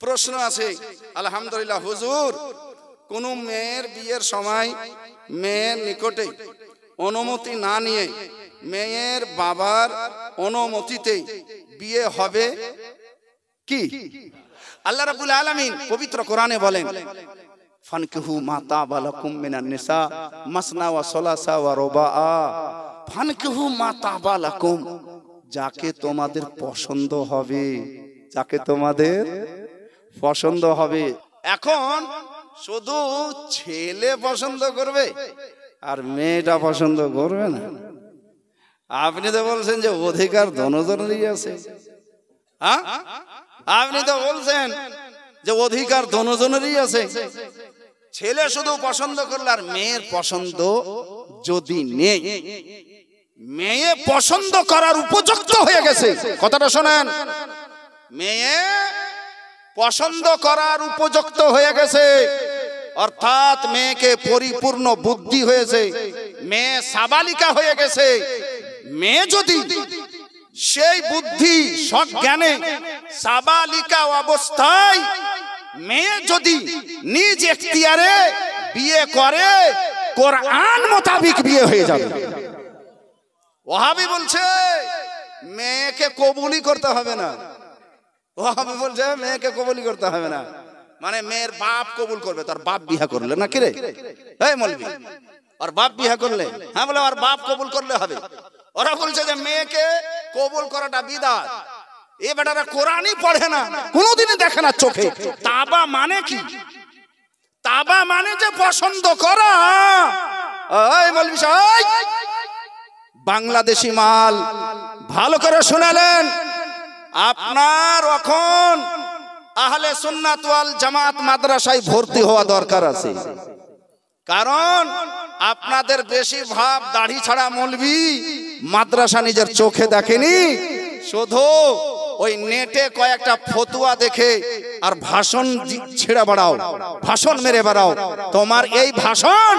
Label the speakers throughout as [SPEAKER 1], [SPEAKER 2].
[SPEAKER 1] প্রশ্ন আছে আলহামদুলিল্লাহ হুজুর, কোন মেয়ের বিয়ের সময় মেয়ের নিকটে অনুমতি না নিয়ে মেয়ের বাবার অনুমতিতে বিয়ে হবে কি? আল্লাহ রাব্বুল আলামিন পবিত্র কোরআনে বলেন, ফানকিহু মা তাবা লাকুম মিনান নিসা মাসনা ওয়া সুলাসা ওয়া রুবাআ। ফানকিহু মা তাবা লাকুম, যাকে তোমাদের পছন্দ হবে, যাকে তোমাদের পছন্দ হবে। এখন শুধু ছেলে পছন্দ করবে আর মেয়েটা পছন্দ করবে না? আপনি তো বলছেন যে অধিকার দোনোজনেরই আছে। হ্যাঁ, আপনি তো বলছেন যে অধিকার দোনোজনেরই আছে। ছেলে শুধু পছন্দ করলে আর মেয়ের পছন্দ যদি নেই, মেয়ে পছন্দ করার উপযুক্ত হয়ে গেছে, কথাটা শোনেন, মেয়ে পছন্দ করার উপযুক্ত হয়ে গেছে, অর্থাৎ মেয়েকে পরিপূর্ণ বুদ্ধি হয়েছে, মেয়ে সাবালিকা হয়ে গেছে। মেয়ে যদি সেই বুদ্ধি সজ্ঞানে সাবালিকা অবস্থায় মেয়ে যদি নিজ এখতিয়ারে বিয়ে করে, কোরআন মোতাবিক বিয়ে হয়ে যাবে। ওয়াহাবি বলছে মেয়েকে কবুলই করতে হবে না। ওয়াহাবি বলছে মেয়েকে কবুলই করতে হবে না, মানে মেয়ের বাপ কবুল করবে। তার বাপ বিয়া করলে না কিরে, এই মৌলবি, আর বাপ বিয়া করলে, হ্যাঁ বলে আর বাপ কবুল করলে হবে। ওরা বলছে যে মেয়েকে কবুল করাটা বিদআত। এ বেটারা কোরআনই পড়ে না, কোনোদিনই দেখে না চোখে। তাবা মানে কি? তাবা মানে যে পছন্দ করা। এই মৌলবি সাহেব, বাংলাদেশি মাল ভালো করে শুনালেন। আপনার এখন আহলে সুন্নাত ওয়াল জামাত মাদ্রাসায় ভর্তি হওয়া দরকার আছে, কারণ আপনাদের বেশি ভাব দাড়ি ছাড়া মৌলবি মাদ্রাসা নিজের চোখে দেখেনি, শুধু ওই নেটে কয়েকটা ফতুয়া দেখে আর ভাষণ ছেড়ে বেড়াও, ভাষণ মেরে বেড়াও। তোমার এই ভাষণ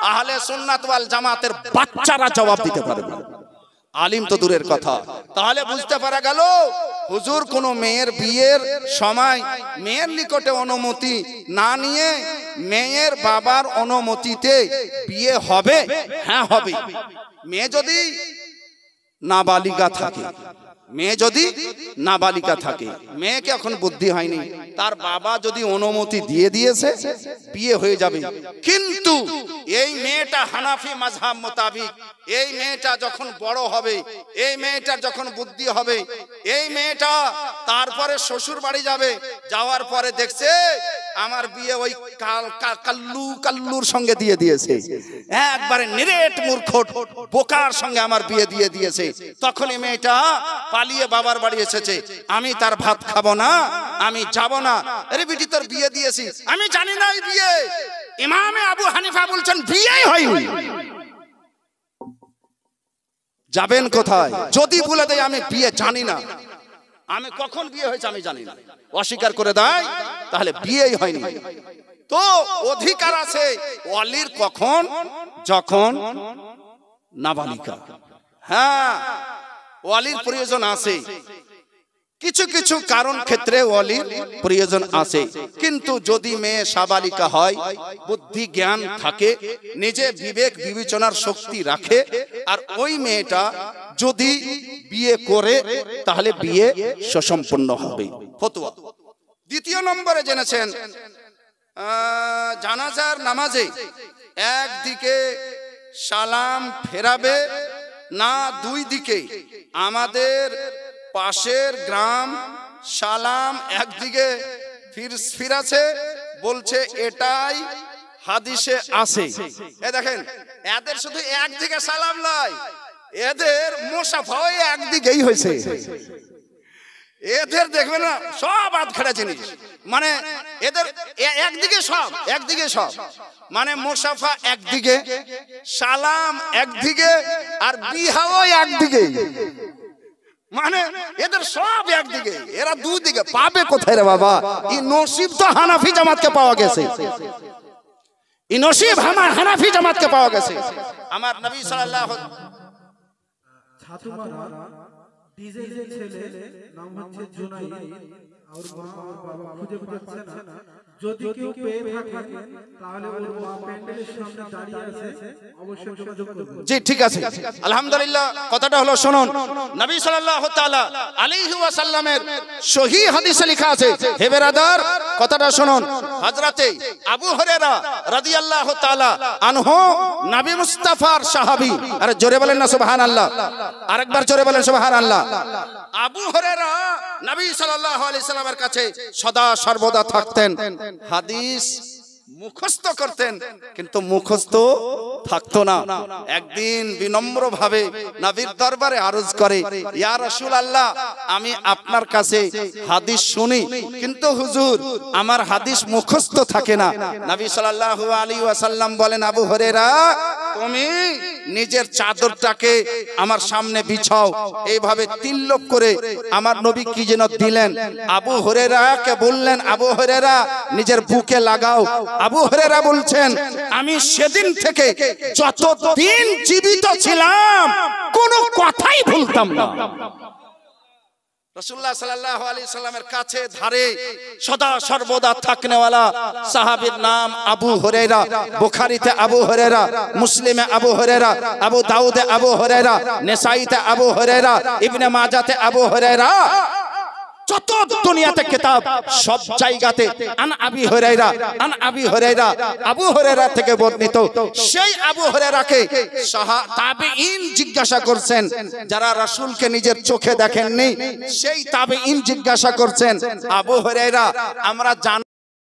[SPEAKER 1] আহলে সুন্নাত ওয়াল জামাতের বাচ্চারা জবাব দিতে পারবে, আলিম তো দূরের কথা। তাহলে বুঝতে পারা গেল হুজুর কোন মেয়ের বিয়ের সময় মেয়ের নিকটে অনুমতি না নিয়ে মেয়ের বাবার অনুমতিতে বিয়ে হবে। হ্যাঁ হবে। মেয়ে যদি নাবালিকা থাকে, মেয়ে যদি নাবালিকা থাকে, মেয়েকে এখন বুদ্ধি হয়নি, তার বাবা যদি অনুমতি দিয়ে দিয়েছে বিয়ে হয়ে যাবে। কিন্তু এই মেয়েটা হানাফি মাযহাব মোতাবিক, এই মেয়েটা যখন বড় হবে, এই মেয়েটার যখন বুদ্ধি হবে, এই মেয়েটা তারপরে শ্বশুর বাড়ি যাবে, যাওয়ার পরে দেখছে আমার বিয়ে ওই কাল্লুর সঙ্গে দিয়ে দিয়েছে, একবারে নিরেট মূর্খ বোকার সঙ্গে আমার বিয়ে দিয়ে দিয়েছে। তখন এই মেয়েটা পালিয়ে বাবার বাড়ি এসেছে, আমি তার ভাত খাবো না, আমি যাব না। আরে বিটি তোর বিয়ে দিয়েছি, আমি জানি না এই বিয়ে। ইমামে আবু হানিফা বলছেন বিয়েই হয়নি। যাবেন কোথায়? যদি বলে দেয় আমি বিয়ে জানি না, আমি কখন বিয়ে হয়েছে আমি জানি না, অস্বীকার করে দেয়, তাহলে বিয়েই হয়নি। তো অধিকার আছে ওয়ালির কখন? যখন নাবালিকা। হ্যাঁ, ওয়ালির প্রয়োজন আছে, কিছু কিছু কারণ ক্ষেত্রে ওয়ালির প্রয়োজন আছে। কিন্তু যদি মেয়ে সাবালিকা হয়, বুদ্ধি জ্ঞান থাকে, নিজে বিবেক বিবেচনার শক্তি রাখে, আর ওই মেয়েটা যদি বিয়ে করে তাহলে বিয়ে সুসম্পন্ন হবে। ফতোয়া। দ্বিতীয় নম্বরে জেনেছেন জানাজার নামাজে একদিকে সালাম ফেরাবে না দুই দিকে? আমাদের পাশের গ্রাম সালাম একদিকে ফিরাছে বলছে, এটাই হাদিসে আছে। এ দেখেন, এদের শুধু একদিকে সালাম নয়, এদের মুসাফা একদিকেই হয়েছে। এদের দেখবে না সব আধখাড়া জিনিস, মানে এদের একদিকে সব, একদিকে সব, মানে মুসাফা একদিকে, সালাম একদিকে, আর বিহাও একদিকে, মানে এদের সব একদিকে, এরা দুই দিকে। পাবে কোথায় রে বাবা? এই নসিব তো হানাফি জামাতকে পাওয়া গেছে, এই নসিব আমার হানাফি জামাতকে পাওয়া গেছে। আমার নবী সাল্লাল্লাহু ছাতুমারা ডিজেলের ছেলে নাম হচ্ছে জুনাইদ,
[SPEAKER 2] और माँ और बाबा खुঁজে পাচ্ছে না যদি কেউ পেয়ে থাকে তাহলে ওর মা প্যান্ডেলের সামনে দাঁড়িয়ে আছে অবশ্যই যোগাযোগ করবে
[SPEAKER 1] জি ঠিক আছে আলহামদুলিল্লাহ কথাটা হলো শুনুন নবী সাল্লাল্লাহু তাআলা আলাইহি ওয়াসাল্লামের সহিহ হাদিসে লেখা আছে হে বেরাদার কথাটা শুনুন হযরতে আবু হুরায়রা রাদিয়াল্লাহু তাআলা আনহু নবী মুস্তাফার সাহাবী আরে জোরে বলেন না সুবহানাল্লাহ আরেকবার জোরে বলেন সুবহানাল্লাহ আবু হুরায়রা নবী সাল্লাল্লাহু আলাইহি সাল্লামের কাছে সদা সর্বদা থাকতেন হাদিস মুখস্থ করতেন কিন্তু মুখস্থ থাকতো না একদিন বিনম্রভাবে নবীর দরবারে আরজ করে ইয়া রাসূলুল্লাহ আমি আপনার কাছে হাদিস শুনি কিন্তু হুজুর আমার হাদিস মুখস্থ থাকে না নবী সাল্লাল্লাহু আলাইহি ওয়াসাল্লাম বলেন আবু হুরায়রা তুমি নিজের চাদরটাকে আমার সামনে বিছাও এইভাবে তিলক করে আমার নবী কি যেন দিলেন আবু হুরায়রাকে বললেন আবু হুরায়রা নিজের বুকে লাগাও আবু হুরায়রা বলছেন আমি সেদিন থেকে যতদিন জীবিত ছিলাম কোনো কথাই ভুলতাম না রাসূলুল্লাহ সাল্লাল্লাহু আলাইহি সাল্লামের কাছে ধারে সদা সর্বদা থাকনেওয়ালা সাহাবীর নাম আবু হুরায়রা বুখারীতে আবু হুরায়রা মুসলিমে আবু হুরায়রা আবু দাউদে আবু হুরায়রা নেসাইতে আবু হুরায়রা ইবনে মাজাতে আবু হুরায়রা যত দুনিয়াতে কিতাব সব জায়গাতে আন আবি হুরায়রা আবু হুরায়রা থেকে বর্ণিত সেই আবু হুরায়রাকে তাবেঈন জিজ্ঞাসা করছেন যারা রাসূলকে নিজের চোখে দেখেননি সেই তাবেঈন জিজ্ঞাসা করছেন আবু হুরায়রা আমরা